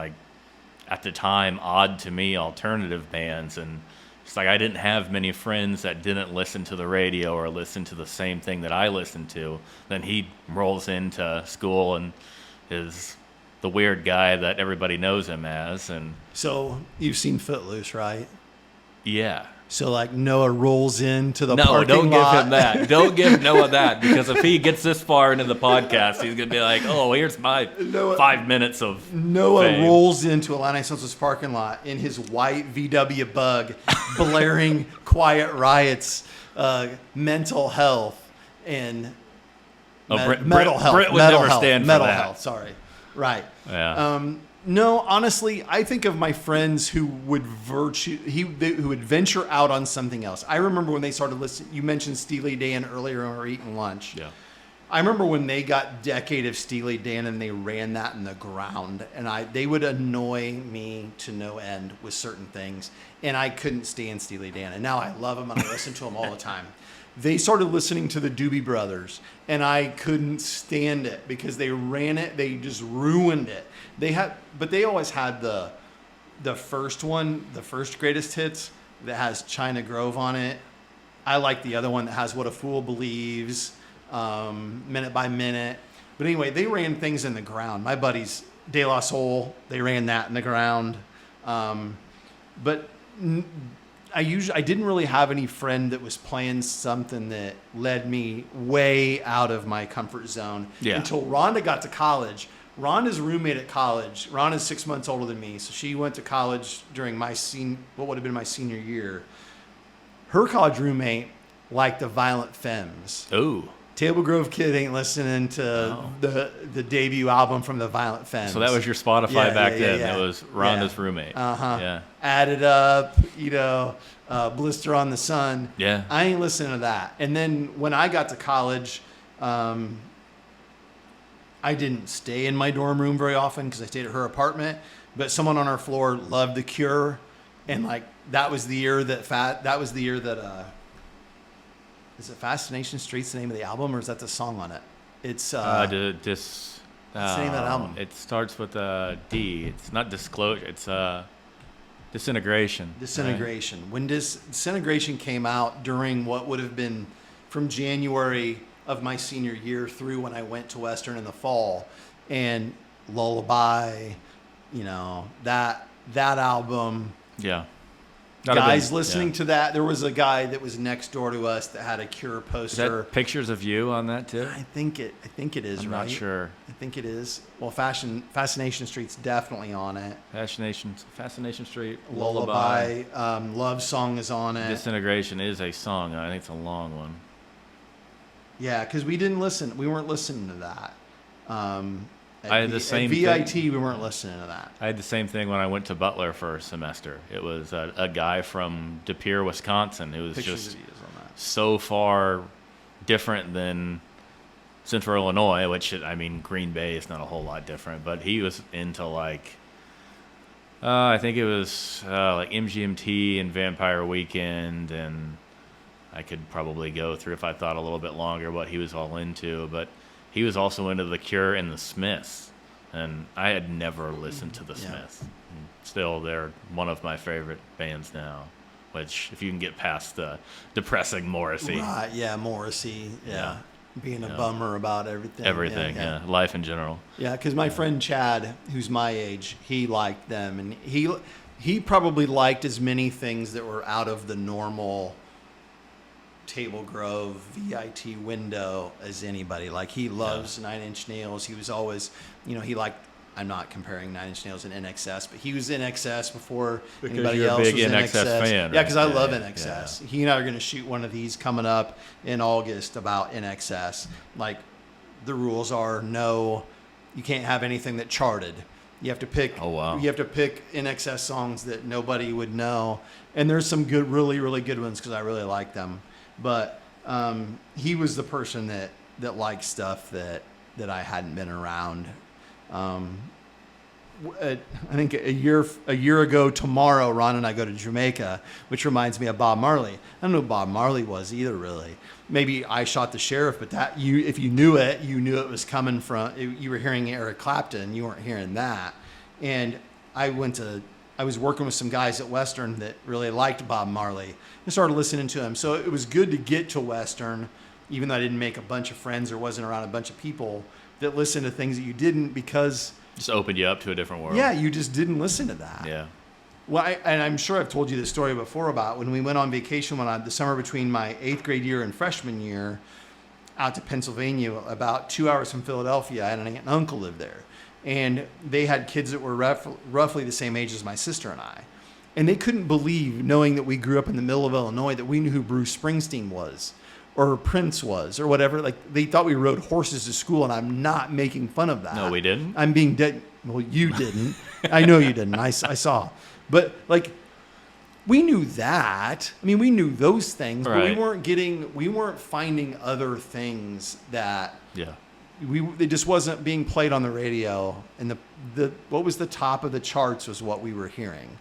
at the time odd to me alternative bands, and it's I didn't have many friends that didn't listen to the radio or listen to the same thing that I listened to. Then he rolls into school and is the weird guy that everybody knows him as. And So you've seen Footloose, right? yeah. So Noah rolls into the No, parking don't lot. give him that. Don't give Noah that, because if he gets this far into the podcast, he's going to be like, oh, here's my 5 minutes of Noah fame. rolls into Atlantic Central's parking lot in his white VW Bug, blaring Quiet Riot's mental health and metal health. Brit would metal never health, stand for metal that. health. Sorry, right. Yeah. No, honestly, I think of my friends who would who would venture out on something else. I remember when they started listening. You mentioned Steely Dan earlier when we were eating lunch. Yeah. I remember when they got Decade of Steely Dan and they ran that in the ground, and they would annoy me to no end with certain things, and I couldn't stand Steely Dan, and now I love them and I listen to them all the time. They started listening to the Doobie Brothers, and I couldn't stand it because they ran it. They just ruined it. But they always had the first one, the first greatest hits that has China Grove on it. I like the other one that has What a Fool Believes, Minute by Minute. But anyway, they ran things in the ground. My buddies, De La Soul, they ran that in the ground. But I didn't really have any friend that was playing something that led me way out of my comfort zone until Rhonda got to college. Rhonda's roommate at college, Rhonda's 6 months older than me, so she went to college during what would have been my senior year. Her college roommate liked the Violent Femmes. Ooh. Table Grove Kid ain't listening to the debut album from the Violent Femmes. So that was your Spotify back then. That was Rhonda's roommate. Uh-huh. Yeah. Added Up, Blister on the Sun. Yeah. I ain't listening to that. And then when I got to college, I didn't stay in my dorm room very often because I stayed at her apartment. But someone on our floor loved The Cure, and that was the year that is it Fascination Street's the name of the album, or is that the song on it? It's what's the name of that album? It starts with a D. It's not Disclosure. It's Disintegration. Disintegration. Right? When Disintegration came out during what would have been from January of my senior year through when I went to Western in the fall, and Lullaby, that album. Yeah. guys listening to that. There was a guy that was next door to us that had a Cure poster. Is that pictures of you on that too? I think it is. I'm right? not sure. I think it is. Well, Fascination Street's definitely on it. Fascination Street, Lullaby, Love Song is on it. Disintegration is a song. I think it's a long one. Yeah, because we weren't listening to that. I had the same at VIT, thing. we weren't listening to that. I had the same thing when I went to Butler for a semester. It was a guy from De Pere, Wisconsin, who was Pictures just of you is on that. so far different than Central Illinois, which, I mean, Green Bay is not a whole lot different, but he was into I think it was like MGMT and Vampire Weekend, and I could probably go through, if I thought a little bit longer, what he was all into, but he was also into The Cure and the Smiths, and I had never listened to the Smiths. And still, they're one of my favorite bands now, which, if you can get past the depressing Morrissey. Right, yeah, Morrissey, yeah. Being a bummer about everything. Everything, yeah. Life in general. Yeah, because my friend Chad, who's my age, he liked them, and he probably liked as many things that were out of the normal Table Grove VIT window as anybody. Like, he loves Nine Inch Nails. He was always, he liked, I'm not comparing Nine Inch Nails and NXS, but he was in NXS before anybody else was in NXS. Fan, yeah, because I love NXS. He and I are going to shoot one of these coming up in August about NXS. Like, the rules are no, you can't have anything that charted. You have to pick. Oh, wow. You have to pick NXS songs that nobody would know, and there's some good, really, really good ones because I really like them. But he was the person that liked stuff that I hadn't been around. I think a year ago tomorrow, Ron and I go to Jamaica, which reminds me of Bob Marley. I don't know who Bob Marley was either, really. Maybe I Shot the Sheriff, but if you knew it, you knew it was coming from. You were hearing Eric Clapton, you weren't hearing that. And I was working with some guys at Western that really liked Bob Marley and started listening to him. So it was good to get to Western, even though I didn't make a bunch of friends or wasn't around a bunch of people that listened to things that you didn't, because just opened you up to a different world. Yeah, you just didn't listen to that. Yeah. Well, and I'm sure I've told you this story before about when we went on vacation the summer between my 8th grade year and freshman year out to Pennsylvania, about 2 hours from Philadelphia. I had an aunt and uncle live there. And they had kids that were roughly the same age as my sister and I. And they couldn't believe, knowing that we grew up in the middle of Illinois, that we knew who Bruce Springsteen was or Prince was or whatever. Like, they thought we rode horses to school, and I'm not making fun of that. No, we didn't. I'm being dead. Well, you didn't. I know you didn't. I saw. But, like, we knew that. I mean, we knew those things, right. But we weren't finding other things that... Yeah. It just wasn't being played on the radio, and the what was the top of the charts was what we were hearing.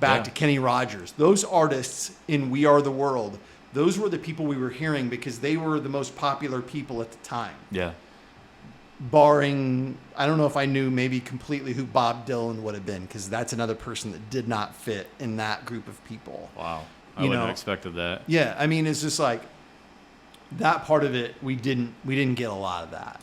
Back to Kenny Rogers. Those artists in We Are the World, those were the people we were hearing because they were the most popular people at the time. Yeah. Barring, I don't know if I knew maybe completely who Bob Dylan would have been, because that's another person that did not fit in that group of people. Wow. I wouldn't have expected that. Yeah, I mean, it's just like that part of it, we didn't get a lot of that.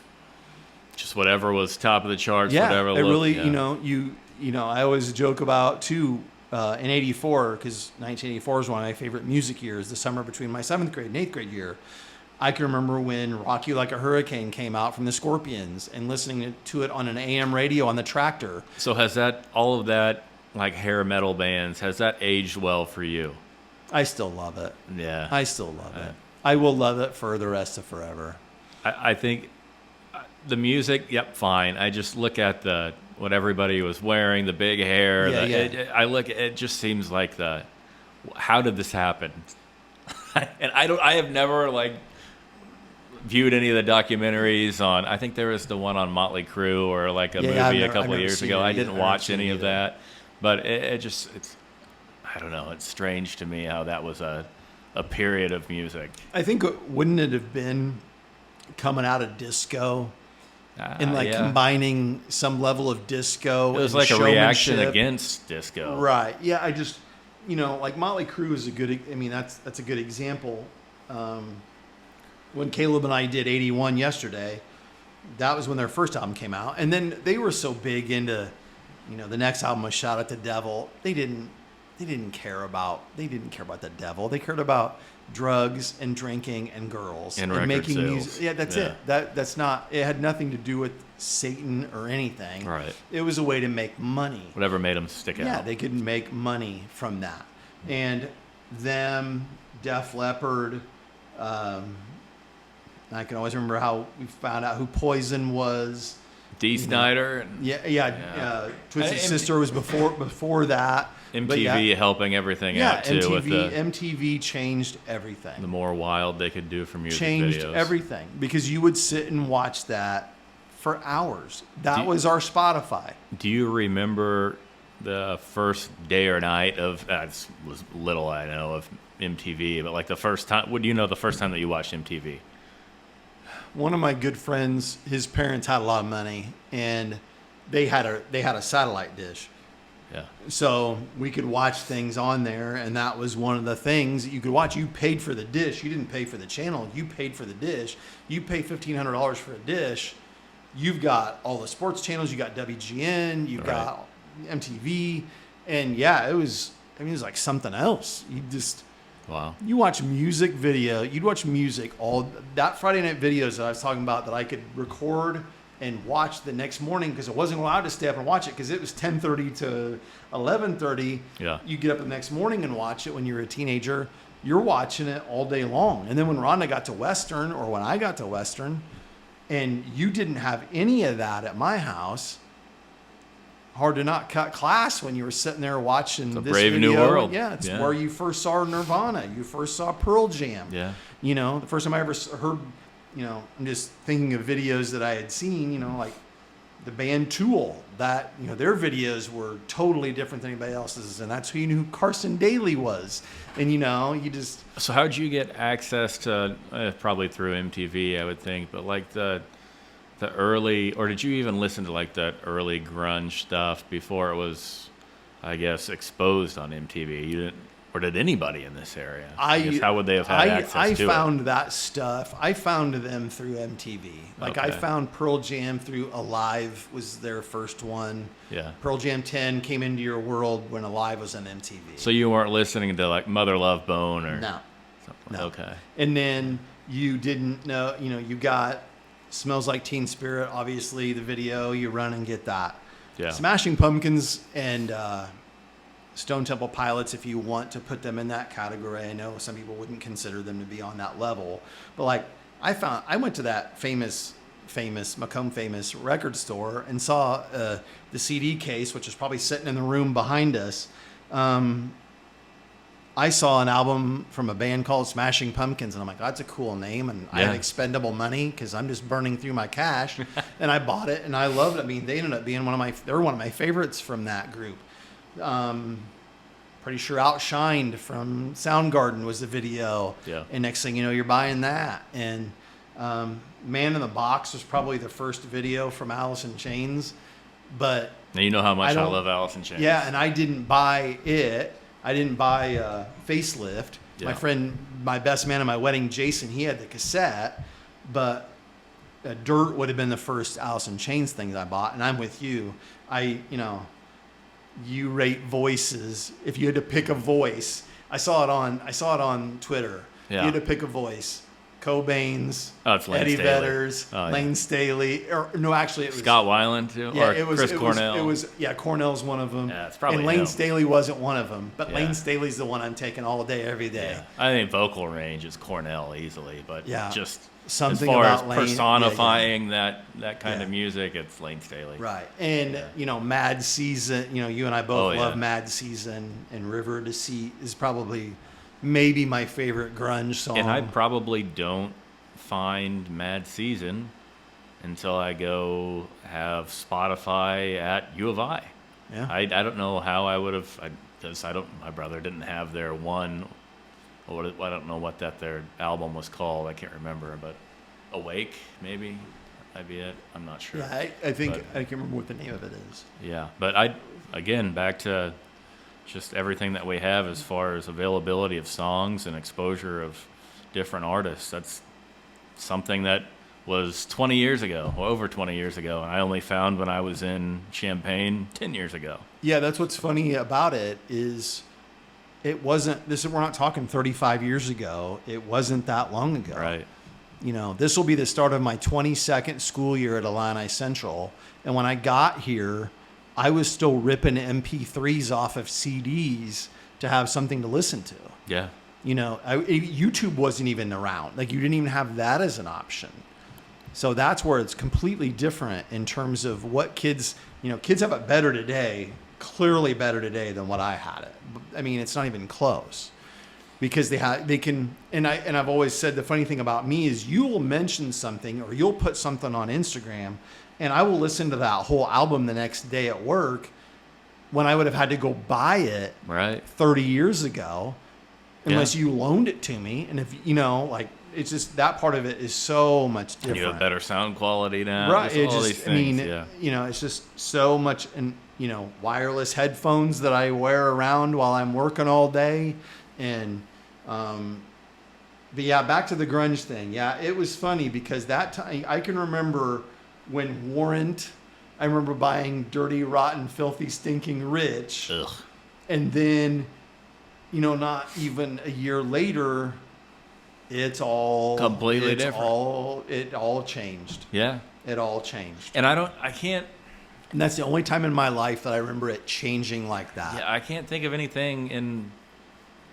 Just whatever was top of the charts, yeah, whatever. It really, I always joke about too in '84, because 1984 is one of my favorite music years. The summer between my 7th grade and 8th grade year, I can remember when "Rock You Like a Hurricane" came out from the Scorpions, and listening to it on an AM radio on the tractor. So has all of that, like hair metal bands, has that aged well for you? I still love it. Yeah, I still love it. I will love it for the rest of forever. I think. The music, yep, fine. I just look at what everybody was wearing, the big hair. It just seems like how did this happen? And I have never viewed any of the documentaries on. I think there was the one on Motley Crue or like a movie a couple of years ago. I didn't watch any of that, but it's I don't know. It's strange to me how that was a period of music. I think wouldn't it have been coming out of disco? And combining some level of disco. It was like a reaction against disco. Right. Yeah, I just, like Motley Crue is that's a good example. When Caleb and I did 81 yesterday, that was when their first album came out. And then they were so big into, the next album was Shout at the Devil. They didn't they didn't care about the devil. They cared about drugs and drinking and girls and making sales. music. Yeah, that's it. That's not. It had nothing to do with Satan or anything. Right. It was a way to make money. Whatever made them stick out. Yeah, they could make money from that. And them, Def Leppard. I can always remember how we found out who Poison was. Dee Snider. Twisted Sister was before that. MTV helping everything out too. MTV changed everything. The more wild they could do for music changed videos. Everything, because you would sit and watch that for hours. That was our Spotify. Do you remember the first day or night of? It was little I know of MTV, but like the first time. Would you know the first time that you watched MTV? One of my good friends, his parents had a lot of money, and they had a satellite dish. Yeah. So we could watch things on there, and that was one of the things that you could watch. You paid for the dish. You didn't pay for the channel. You paid for the dish. You pay $1,500 for a dish. You've got all the sports channels. You got WGN. You've got MTV, and it was like something else. Wow. You watch music video. You'd watch music all that Friday night videos that I was talking about that I could record and watch the next morning because I wasn't allowed to stay up and watch it because it was 10:30 to 11:30. Yeah. You get up the next morning and watch it when you're a teenager. You're watching it all day long. And then when Rhonda got to Western, or when I got to Western, and you didn't have any of that at my house, hard to not cut class when you were sitting there watching this Brave video. New World. Yeah, it's where you first saw Nirvana. You first saw Pearl Jam. Yeah. The first time I ever heard, I'm just thinking of videos that I had seen, like the band Tool, that, their videos were totally different than anybody else's. And that's who you knew who Carson Daly was. And, you just... So how'd you get access to, probably through MTV, I would think, but like the early, or did you even listen to like that early grunge stuff before it was, I guess, exposed on MTV? You didn't, or did anybody in this area? I guess how would they have had access to it? I found that stuff. I found them through MTV. Like I found Pearl Jam through Alive was their first one. Yeah. Pearl Jam 10 came into your world when Alive was on MTV. So you weren't listening to like Mother Love Bone or no. Okay. And then you didn't know, you got Smells Like Teen Spirit, obviously the video, you run and get that. Yeah. Smashing Pumpkins and Stone Temple Pilots, if you want to put them in that category. I know some people wouldn't consider them to be on that level, but like I went to that famous Macomb famous record store and saw the CD case, which is probably sitting in the room behind us. I saw an album from a band called Smashing Pumpkins, and I'm like, that's a cool name. And I had expendable money because I'm just burning through my cash, and I bought it, and I loved it. I mean, they ended up being one of my favorites from that group. Pretty sure Outshined from Soundgarden was the video. Yeah. And next thing you know, you're buying that. And Man in the Box was probably the first video from Alice in Chains, but now you know how much I love Alice in Chains. Yeah, and I didn't buy it. I didn't buy Facelift. Yeah. My best man at my wedding, Jason, he had the cassette, but Dirt would have been the first Alice in Chains thing that I bought. And I'm with you. You rate voices. If you had to pick a voice, I saw it on Twitter. Yeah. You had to pick a voice. Cobain's, it's Lane Eddie Staley. Vedder's, Lane Staley, or no, actually it was Scott Weiland too, yeah, or it was, Chris it Cornell. Was Cornell's one of them. Yeah, it's probably and Lane him. Staley wasn't one of them, but Yeah. Lane Staley's the one I'm taking all day, every day. Yeah. I think vocal range is Cornell easily, but just something as far about as Lane, personifying that kind of music, it's Lane Staley. Right. And Mad Season, you and I both love Mad Season, and River to Sea is probably maybe my favorite grunge song. And I probably don't find Mad Season until I go have Spotify at U of I. Yeah. I don't know how I would have, because my brother didn't have their one, or I don't know what their album was called. I can't remember, but Awake maybe might be it. I'm not sure. Yeah, I think I can't remember what the name of it is. Yeah, but again back to just everything that we have as far as availability of songs and exposure of different artists. That's something that was 20 years ago, or over 20 years ago, and I only found when I was in Champaign 10 years ago. Yeah, that's what's funny about it is it wasn't, we're not talking 35 years ago. It wasn't that long ago. Right. You know, this will be the start of my 22nd school year at Illini Central. And when I got here, I was still ripping MP3s off of CDs to have something to listen to. Yeah. You know, YouTube wasn't even around. Like, you didn't even have that as an option. So that's where it's completely different in terms of what kids have it better today, clearly better today than what I had it. I mean, it's not even close. Because they can, and I've always said the funny thing about me is you will mention something or you'll put something on Instagram, and I will listen to that whole album the next day at work when I would have had to go buy it 30 years ago, unless you loaned it to me. And if like, it's just that part of it is so much different. You have better sound quality now, right? All these things. It's just so much, and wireless headphones that I wear around while I'm working all day, and. But yeah, back to the grunge thing. Yeah, it was funny because that time I can remember when Warrant, I remember buying Dirty, Rotten, Filthy, Stinking Rich. Ugh. And then, not even a year later, it's all completely different. It all changed. Yeah. It all changed. And I can't. And that's the only time in my life that I remember it changing like that. Yeah, I can't think of anything in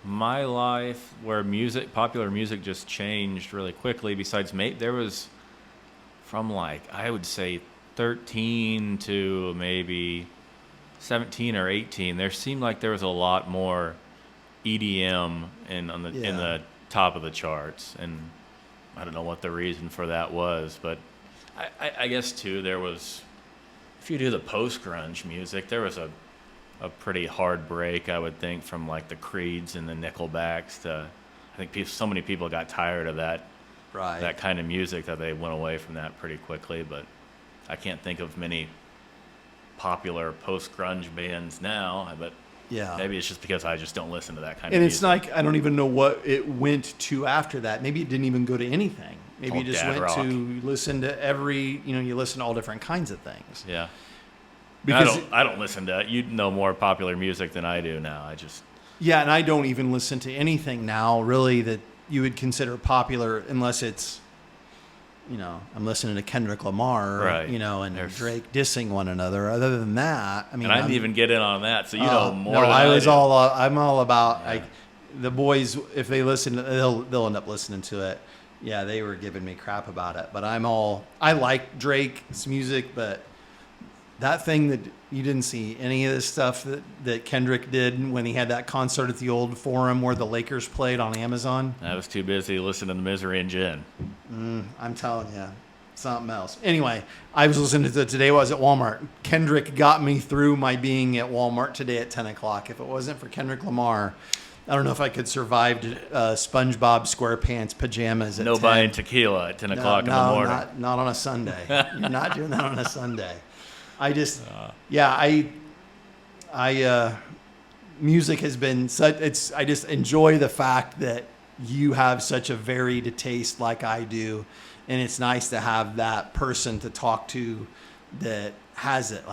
my life where popular music just changed really quickly. Besides, there was from I would say 13 to maybe 17 or 18. There seemed like there was a lot more EDM in the top of the charts, and I don't know what the reason for that was, but I guess too there was. If you do the post-grunge music, there was a pretty hard break, I would think, from the Creeds and the Nickelbacks to, I think so many people got tired of that kind of music that they went away from that pretty quickly. But I can't think of many popular post-grunge bands now. But maybe it's just because I just don't listen to that kind of music. And it's I don't even know what it went to after that. Maybe it didn't even go to anything. Maybe you just went rock. To listen to you listen to all different kinds of things. Yeah. Because I don't listen to it. You know more popular music than I do now. And I don't even listen to anything now really that you would consider popular unless it's, I'm listening to Kendrick Lamar, and Drake dissing one another. Other than that, I mean, and I didn't even get in on that, so you know more. No, I'm all about the boys. If they listen, they'll end up listening to it. Yeah, they were giving me crap about it, but I like Drake's music, but that thing that you didn't see any of this stuff that Kendrick did when he had that concert at the old Forum where the Lakers played on Amazon. I was too busy listening to Misery and Gin. I'm telling you, something else. Anyway, I was listening to today. I was at Walmart. Kendrick got me through my being at Walmart today at 10 o'clock. If it wasn't for Kendrick Lamar, I don't know if I could survive SpongeBob SquarePants pajamas at 10. Buying tequila at 10 o'clock in the morning. Not on a Sunday. You're not doing that on a Sunday. Music has been I just enjoy the fact that you have such a varied taste like I do. And it's nice to have that person to talk to that has it.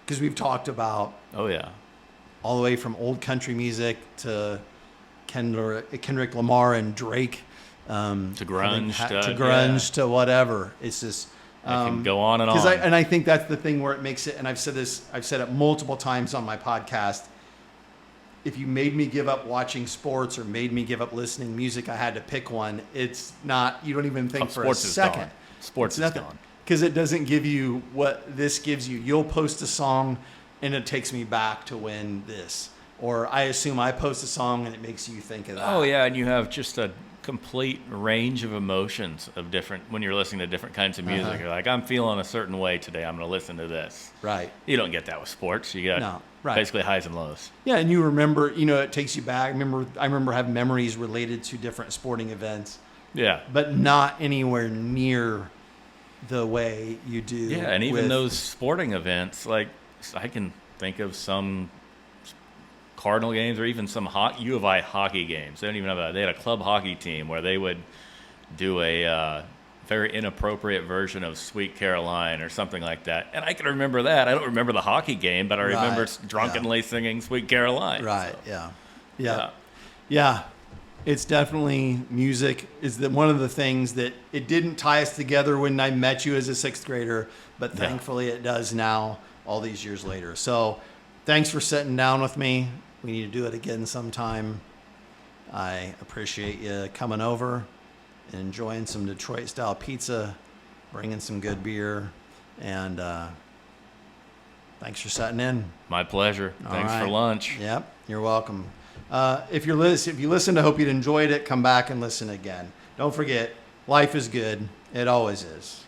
Because we've talked about, all the way from old country music to Kendrick Lamar and Drake, to grunge, to whatever. It's just, it can go on and on. And I think that's the thing where it makes it, and I've said it multiple times on my podcast. If you made me give up watching sports or made me give up listening to music, I had to pick one. It's not, you don't even think for a second. Sports is gone. Because it doesn't give you what this gives you. You'll post a song and it takes me back to when this. Or I assume I post a song and it makes you think of that. Oh, yeah, and you have just a complete range of emotions of different, when you're listening to different kinds of music. You're like, I'm feeling a certain way today. I'm going to listen to this. Right. You don't get that with sports. You got basically highs and lows. Yeah, and you remember, it takes you back. I remember having memories related to different sporting events. Yeah. But not anywhere near the way you do. Yeah, and even those sporting events, I can think of some Cardinal games or even some U of I hockey games. They don't even have they had a club hockey team where they would do a very inappropriate version of Sweet Caroline or something like that. And I can remember that. I don't remember the hockey game, but I remember drunkenly singing Sweet Caroline. Right, so. Yeah. Yeah, it's definitely music is one of the things that it didn't tie us together when I met you as a sixth grader, but thankfully it does now all these years later. So thanks for sitting down with me. We need to do it again sometime. I appreciate you coming over and enjoying some Detroit style pizza, bringing some good beer, and thanks for sitting in. My pleasure. Thanks for lunch. Yep, you're welcome. If you listened, I hope you enjoyed it. Come back and listen again. Don't forget, life is good. It always is.